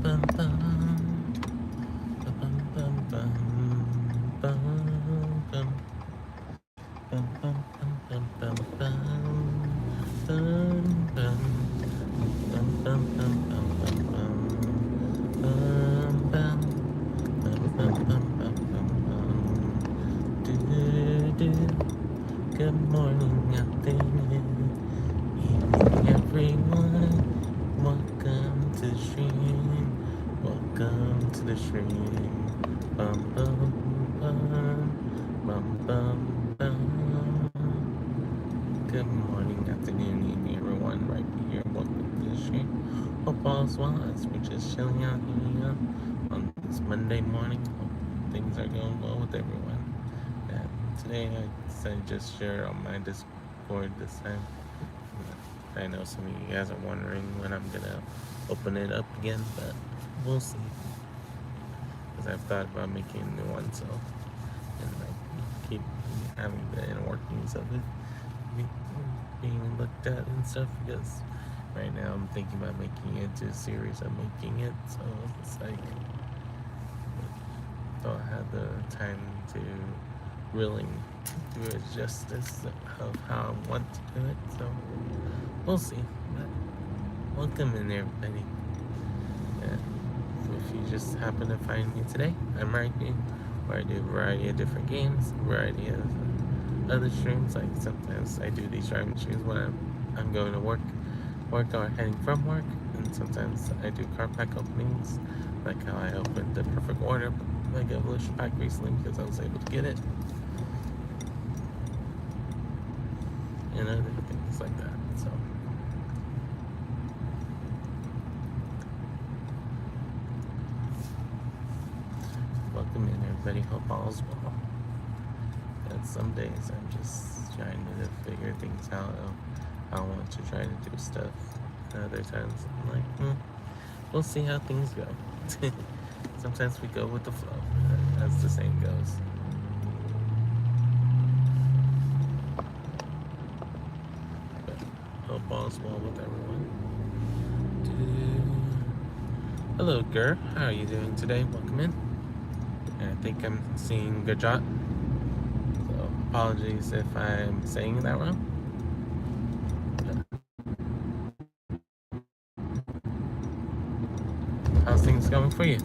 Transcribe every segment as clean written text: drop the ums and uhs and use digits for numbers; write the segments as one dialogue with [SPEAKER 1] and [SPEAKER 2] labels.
[SPEAKER 1] Good morning out there, evening everyone. Welcome to the stream. Welcome to the stream. Bum bum bum, bum bum bum. Good morning, afternoon, evening everyone. Right here, welcome to the stream. Hope all's well as we're just chilling out here on this Monday morning. Hope things are going well with everyone. Today I decided to just share on my Discord this time. I know some of you guys are wondering when I'm gonna open it up again, but we'll see. Because I've thought about making a new one, so and like keep having the inner workings of it being looked at and stuff. Because right now I'm thinking about making it into a series. I'm making it, so it's like don't have the time to really do it justice of how I want to do it, so we'll see. But welcome in everybody. If you just happen to find me today, I'm Rhypi, where I do a variety of different games, a variety of other streams. Like sometimes I do these driving streams when I'm going to work or heading from work, and sometimes I do car pack openings, like how I opened the Perfect Order like Evolution pack recently because I was able to get it. And other things like that. So welcome in everybody, hope all's well. And some days I'm just trying to figure things out of how I want to try to do stuff. And other times I'm like, we'll see how things go. Sometimes we go with the flow, as the saying goes. Hope all's well with everyone. Hello, Gur. How are you doing today? Welcome in. And I think I'm seeing Gajot. So apologies if I'm saying that wrong. How's things going for you?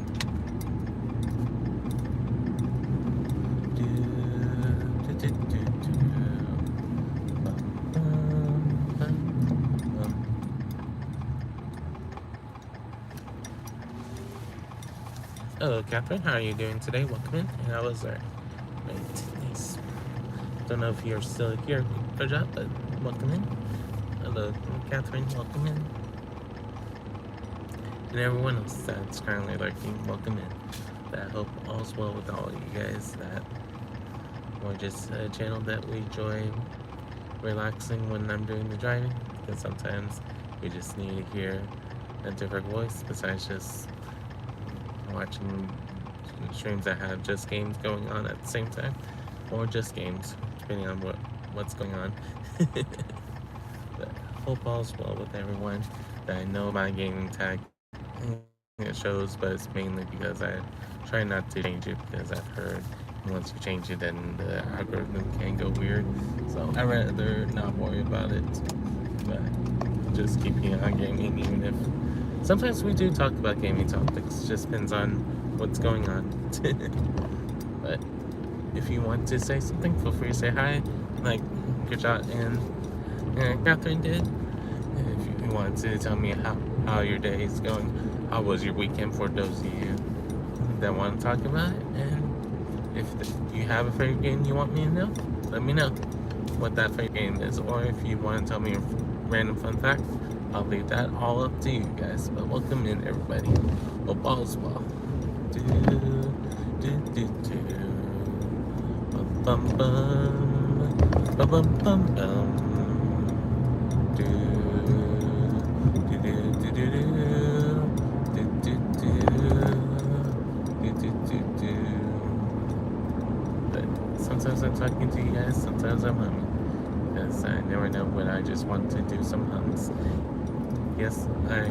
[SPEAKER 1] Hello, Catherine. How are you doing today? Welcome in. And how was our nice. Don't know if you're still here, Rajat, but welcome in. Hello, Catherine. Welcome in. And everyone else that's currently lurking, welcome in. I hope all's well with all of you guys. That we're just a channel that we enjoy relaxing when I'm doing the driving, because sometimes we just need to hear a different voice besides just watching streams that have just games going on at the same time, or just games, depending on what's going on. But hope all's well with everyone. I know my gaming tag it shows, but it's mainly because I try not to change it, because I've heard once you change it, then the algorithm can go weird. So I'd rather not worry about it, but just keeping on gaming, even if sometimes we do talk about gaming topics. Just depends on what's going on. But if you want to say something, feel free to say hi, like Gajot and Catherine did. If you want to tell me how your day is going, how was your weekend, for those of you that want to talk about it. And if you have a favorite game you want me to know, let me know what that favorite game is. Or if you want to tell me a random fun fact, I'll leave that all up to you guys. But welcome in, everybody. Hope all's well. Bum bum bum bum bum bum. But sometimes I'm talking to you guys, sometimes I'm humming, because I never know when I just want to do some hums. Yes, I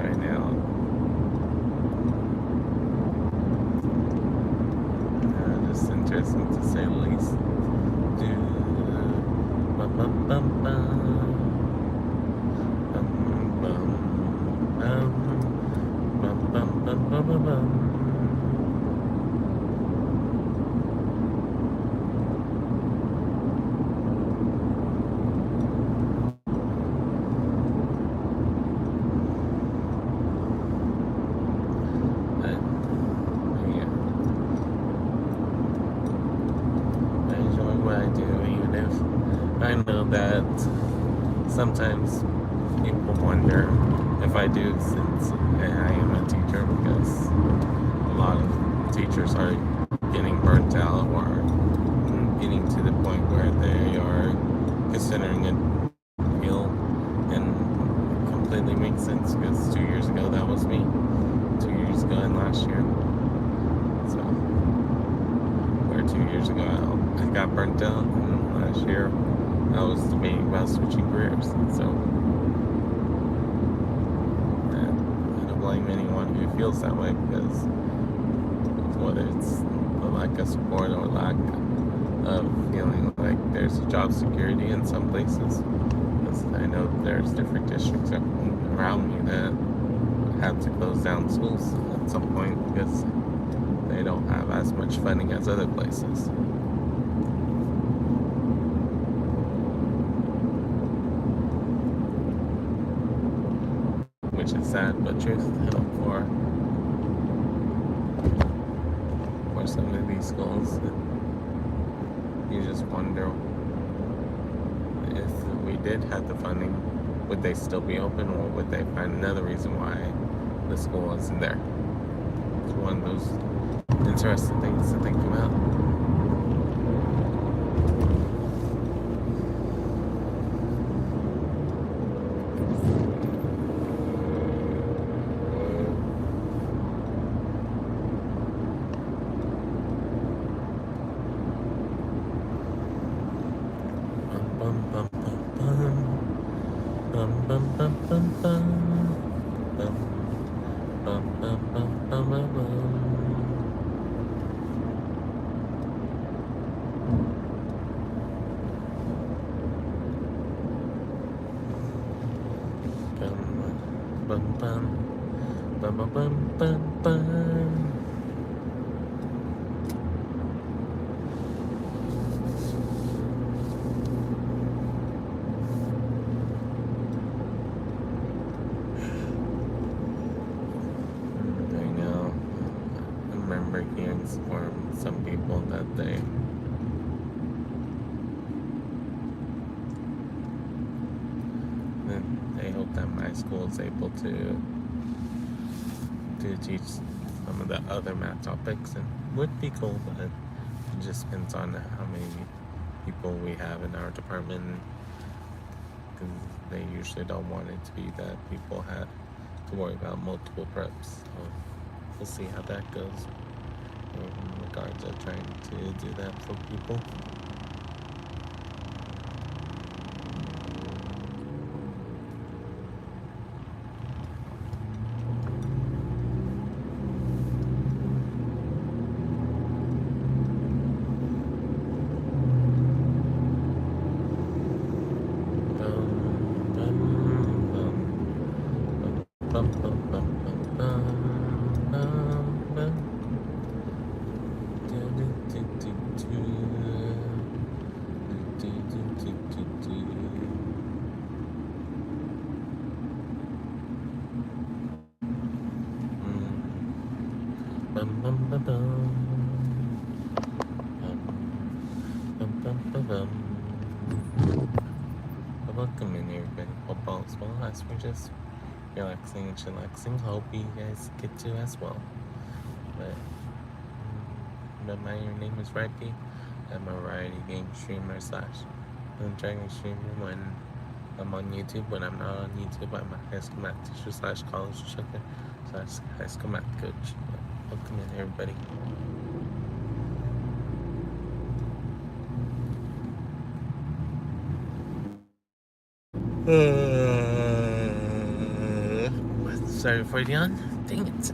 [SPEAKER 1] I know that sometimes people wonder if I do, since I am a teacher, because a lot of teachers are getting burnt out or getting to the point where they are considering it real, and completely makes sense, because 2 years ago that was me, 2 years ago and last year. So, where 2 years ago I got burnt out, and last year I was debating about switching careers. So I don't blame anyone who feels that way, because whether it's the lack of support or lack of feeling like there's job security in some places, because I know there's different districts around me that have to close down schools at some point because they don't have as much funding as other places. Which is sad but truth, for some of these schools. You just wonder if we did have the funding, would they still be open, or would they find another reason why the school isn't there? It's one of those interesting things to think about. From some people that they hope that my school is able to teach some of the other math topics, and would be cool, but it just depends on how many people we have in our department, because they usually don't want it to be that people have to worry about multiple preps. So we'll see how that goes in regards of trying to do that for people. Welcome in, everybody. Hope all is well, as we're just relaxing and chillaxing. Hope you guys get to as well. But my name is Rhypi. I'm a variety game streamer / dragon streamer when I'm on YouTube. When I'm not on YouTube, I'm a high school math teacher / college instructor / high school math coach. Welcome in, everybody. Sorry for the yawn. Dang it.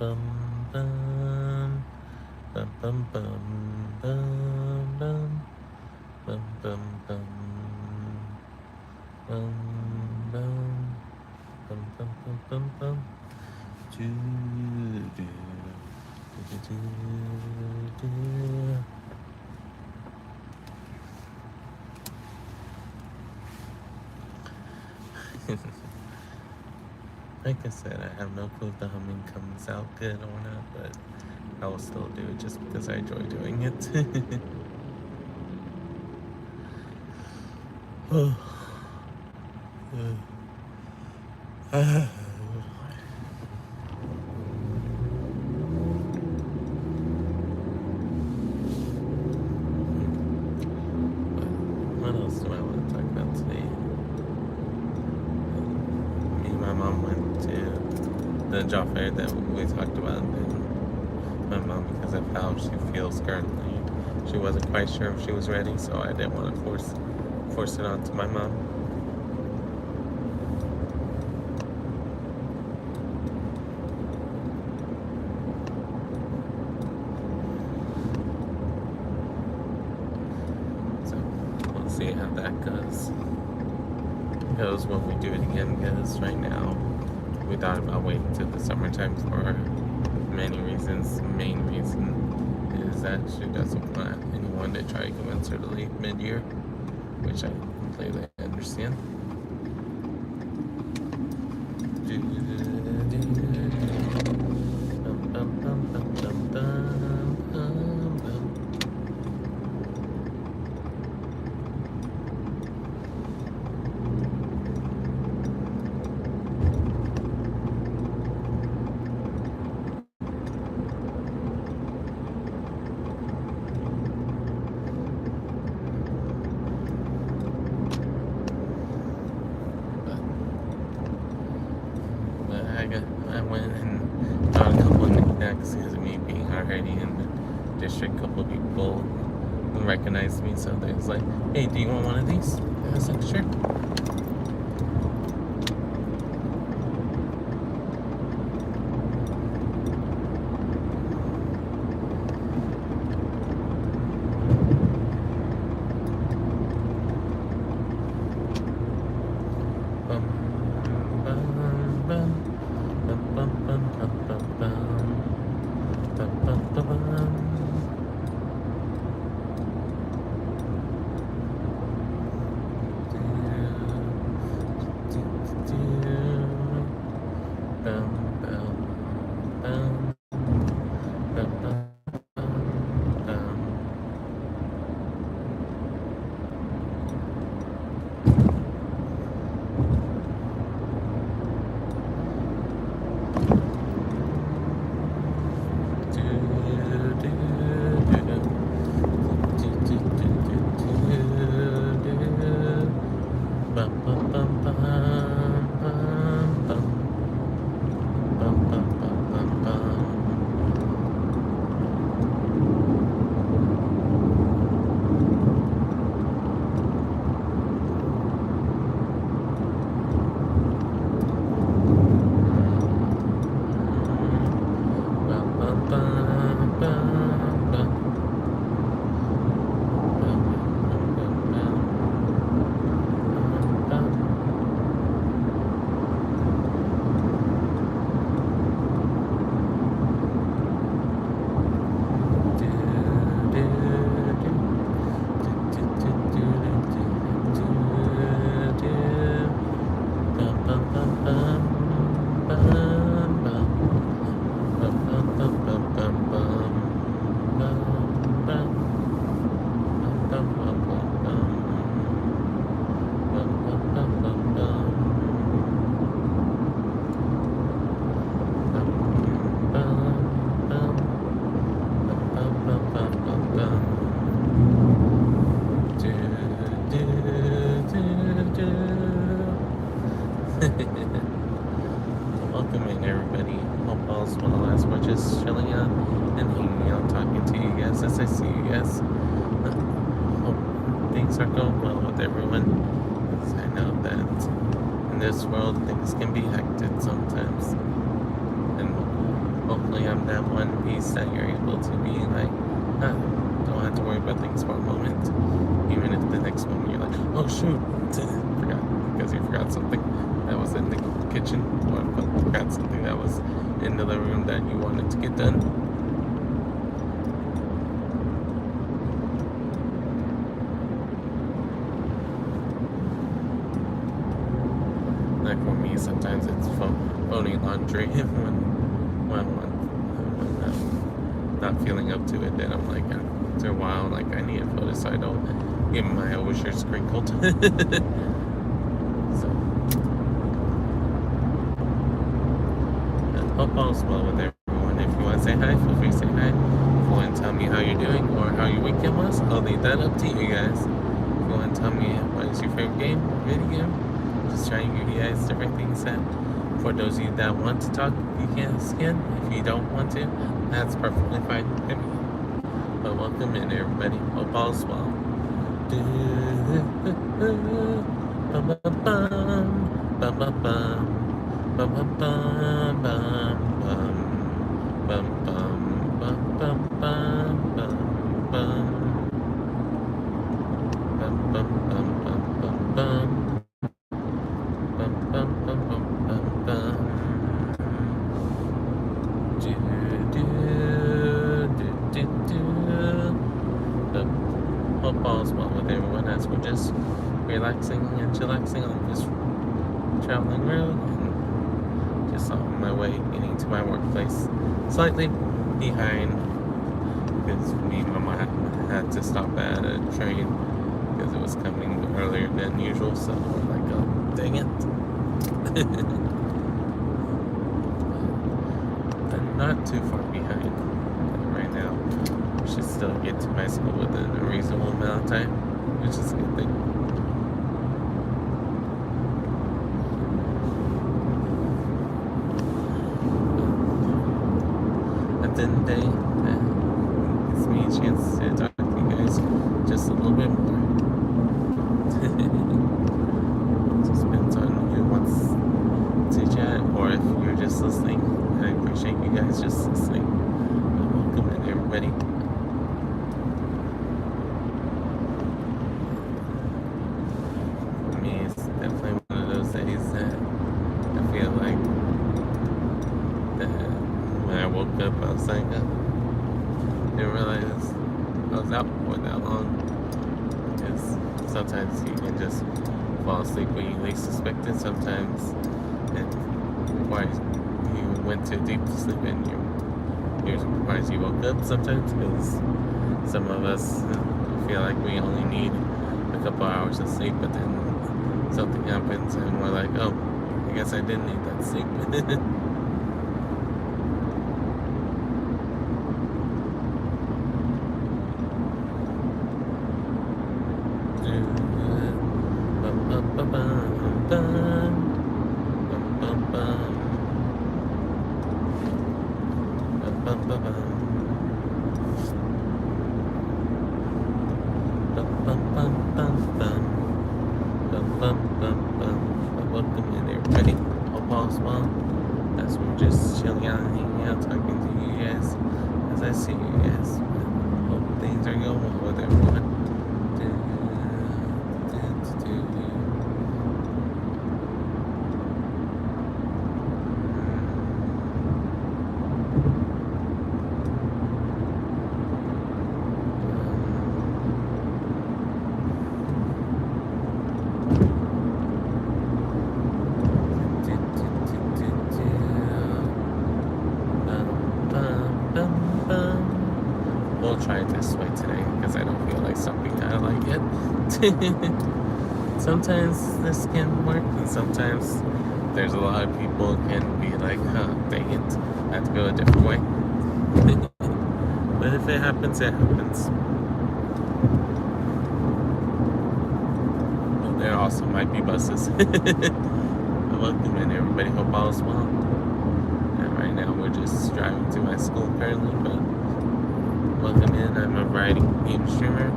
[SPEAKER 1] bum bum bum bum bum bum bum bum bum bum bum bum bum bum bum bum do do do do do. Like I said, I have no clue if the humming comes out good or not, but I will still do it just because I enjoy doing it. Oh. What else do I want to talk about today? Me and my mom went to the job fair that we talked about, and my mom, because of how she feels currently, she wasn't quite sure if she was ready, so I didn't want to force it onto my mom. So we'll see how that goes when we do it again, because right now we thought about waiting till the summertime for many reasons. The main reason is that she doesn't want anyone to try to convince her to leave mid-year, which I completely understand. I went and got a couple of knickknacks because of me being already in the district. A couple of people recognized me, so they was like, "Hey, do you want one of these?" I was like, "Sure." Welcome in, everybody. Hope all's well as we're just chilling out and hanging out, talking to you guys as I see you guys. Hope things are going well with everyone. Because I know that in this world things can be hectic sometimes. And hopefully I'm that one piece that you're able to be like, don't have to worry about things for a moment. Even if the next moment you're like, oh shoot, forgot, because you forgot something that was in the kitchen, or forgot something that was in the living room that you wanted to get done. Like for me, sometimes it's folding laundry when I'm not feeling up to it. Then I'm like, after a while, like I need to fold it so I don't get my overshirts crinkled. So, hope all's well with everyone. If you want to say hi, feel free to say hi. If you want to tell me how you're doing or how your weekend was, I'll leave that up to you guys. If you want to tell me what is your favorite game or video game, just trying to give you guys different things that, for those of you that want to talk, you can. If you don't want to, that's perfectly fine with me. But welcome in, everybody. Hope all's well. Hope all's well with everyone as we're just relaxing and chillaxing on this traveling road and just on my way getting to my workplace. Slightly behind because me and Mama had to stop at a train because it was coming earlier than usual, so we're like, oh, dang it. I'm not too far behind right now. Should still get to my school within a reasonable amount of time, which is a good thing. At the end of the day, it gives me a chance to talk to you guys just a little bit more. It just depends on who wants to chat, or if you're just listening. I appreciate you guys just listening. Welcome in, everybody. Up, I was like, didn't realize I was out for that long. Because sometimes you can just fall asleep when you least suspect it. Sometimes it requires you went to deep sleep and you're surprised you woke up sometimes, because some of us feel like we only need a couple hours of sleep, but then something happens and we're like, oh, I guess I didn't need that sleep. Welcome in, everybody. Hope all's well. As we're just chilling out, hanging out, talking to you guys. As I see you guys, hope things are going well with everyone. We'll try it this way today because I don't feel like something I like it. Sometimes this can work, and sometimes there's a lot of people can be like, dang it, I have to go a different way. But if it happens, it happens. But there also might be buses. Welcome in, everybody. Hope all is well. And right now we're just driving to my school currently, but welcome in. I'm a variety game streamer.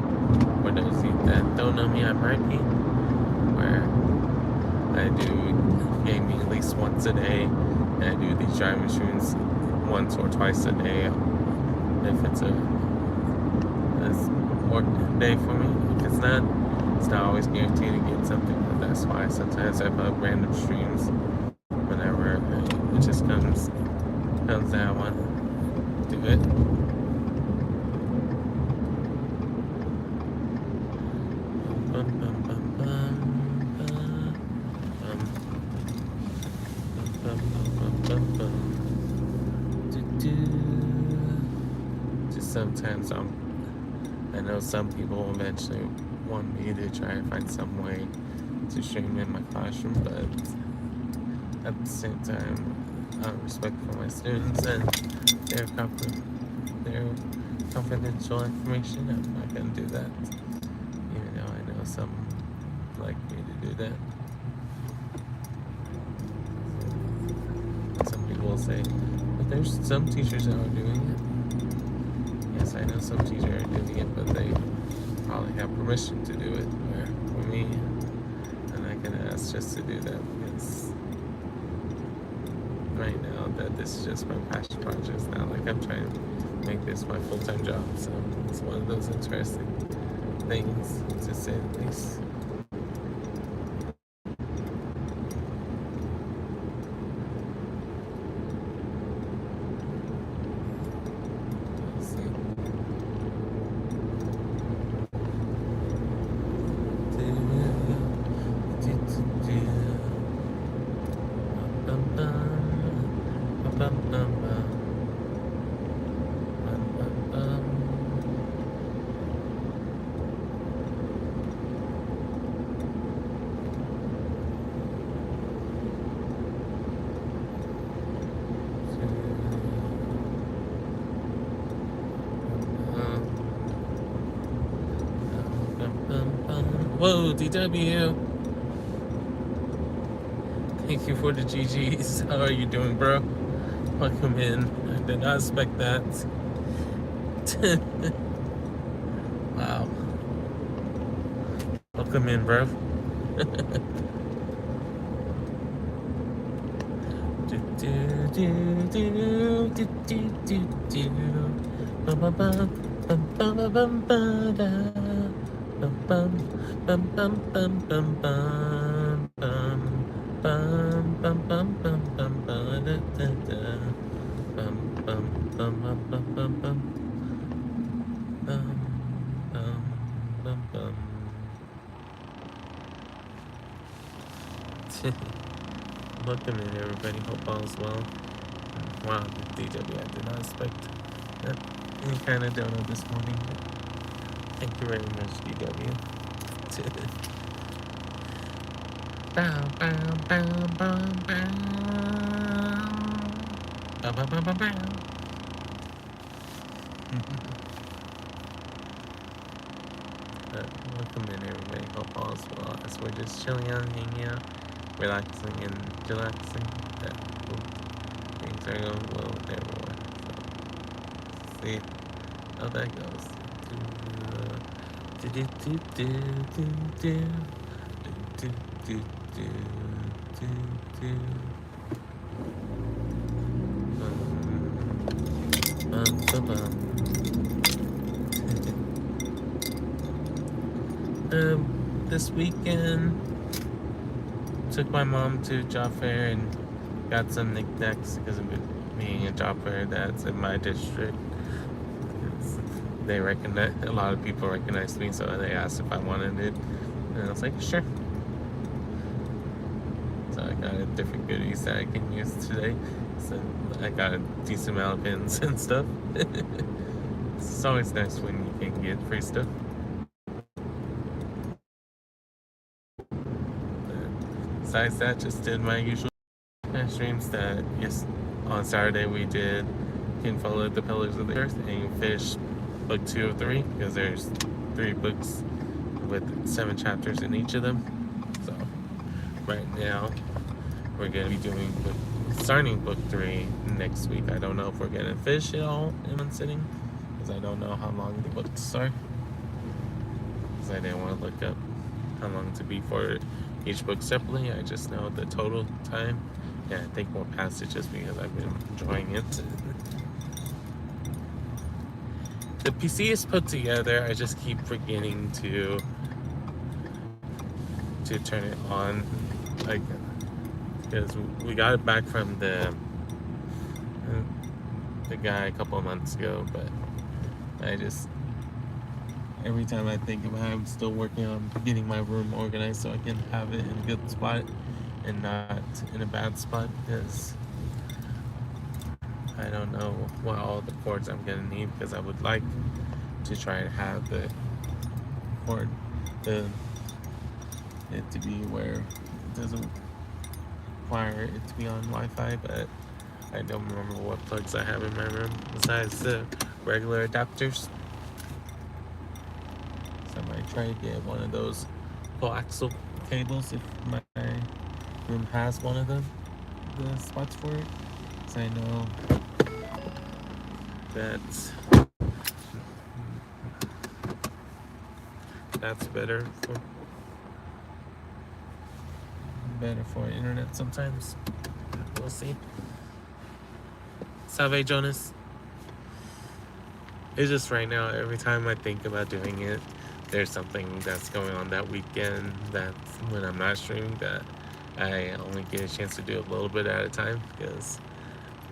[SPEAKER 1] For those of you that don't know me, I'm Rhypi, where I do gaming at least once a day, and I do these driving streams once or twice a day if it's a work day for me. If it's not always guaranteed to get something, but that's why sometimes I put up random streams whenever it just comes that I want to do it. Just sometimes I know some people eventually want me to try and find some way to stream in my classroom, but at the same time, out of respect for my students and their confidential information, I'm not going to do that. Even though I know some like me to do that. Some people will say, but there's some teachers that are doing it. Yes, I know some teachers are doing it, but they probably have permission to do it. Where for me, I'm not going to ask just to do that because right now that this is just my passion project. It's not like I'm trying to make this my full-time job. So it's one of those interesting things, to say the least. Whoa, DW. Thank you for the GGs. How are you doing, bro? Welcome in. I did not expect that. Wow. Welcome in, bro. Welcome in, everybody. Hope all is well. Wow, DW, I did not expect that any kind of donut this morning. Thank you very much, DW. Bow, bow, bow, bow, bow. Bow, bow, bow, bow, bow. Welcome in, everybody. Hope all is well. As we're just chilling out, hanging out, relaxing and chillaxing. Things are going well with everyone. So, see how that goes. This weekend, took my mom to job fair and got some knickknacks because of it being a job fair that's in my district. They recognize, a lot of people recognized me, so they asked if I wanted it, and I was like, sure. So I got different goodies that I can use today. So I got a decent amount of pins and stuff. It's always nice when you can get free stuff. Besides that, just did my usual streams that, yes, on Saturday we did Can Follow the Pillars of the Earth and finished book 2 of 3, because there's 3 books with 7 chapters in each of them. So right now we're going to be starting book 3 next week. I don't know if we're going to finish it all in one sitting, because I don't know how long the books are, because I didn't want to look up how long to be for each book separately. I just know the total time, and I think more passages because I've been enjoying it. the PC is put together. I just keep forgetting to turn it on, like, because we got it back from the guy a couple of months ago, but I just, every time I think about it, I'm still working on getting my room organized so I can have it in a good spot and not in a bad spot, because I don't know what all the cords I'm gonna need, because I would like to try to have the cord, it to be where it doesn't require it to be on Wi-Fi, but I don't remember what plugs I have in my room besides the regular adapters. So I might try to get one of those coaxial cables if my room has one of them, the spots for it. So I know that's better for internet sometimes. We'll see. Salve, Jonas. It's just right now, every time I think about doing it, there's something that's going on that weekend, that when I'm not streaming, that I only get a chance to do a little bit at a time, because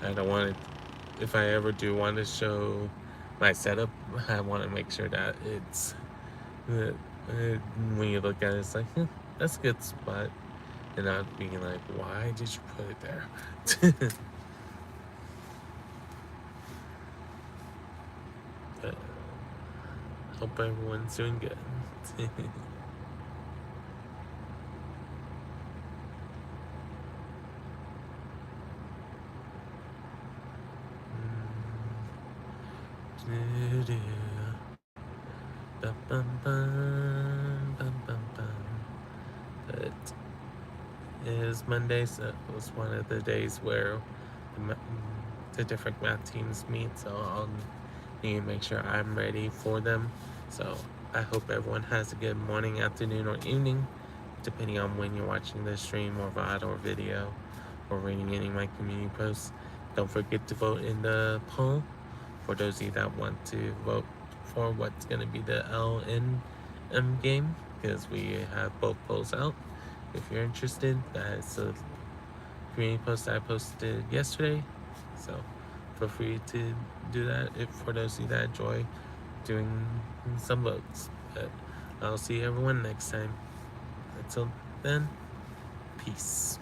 [SPEAKER 1] I don't want to, if I ever do want to show my setup, I want to make sure that it's, when you look at it, it's like, that's a good spot, and not being like, why did you put it there? But hope everyone's doing good. But it is Monday, so it was one of the days where the different math teams meet, so I'll need to make sure I'm ready for them. So I hope everyone has a good morning, afternoon, or evening, depending on when you're watching the stream or VOD or video or reading any of my community posts. Don't forget to vote in the poll for those of you that want to vote for what's going to be the LNM game, because we have both polls out. If you're interested, that's a community post I posted yesterday, so feel free to do that if for those of you that enjoy doing some votes. But I'll see everyone next time. Until then, peace.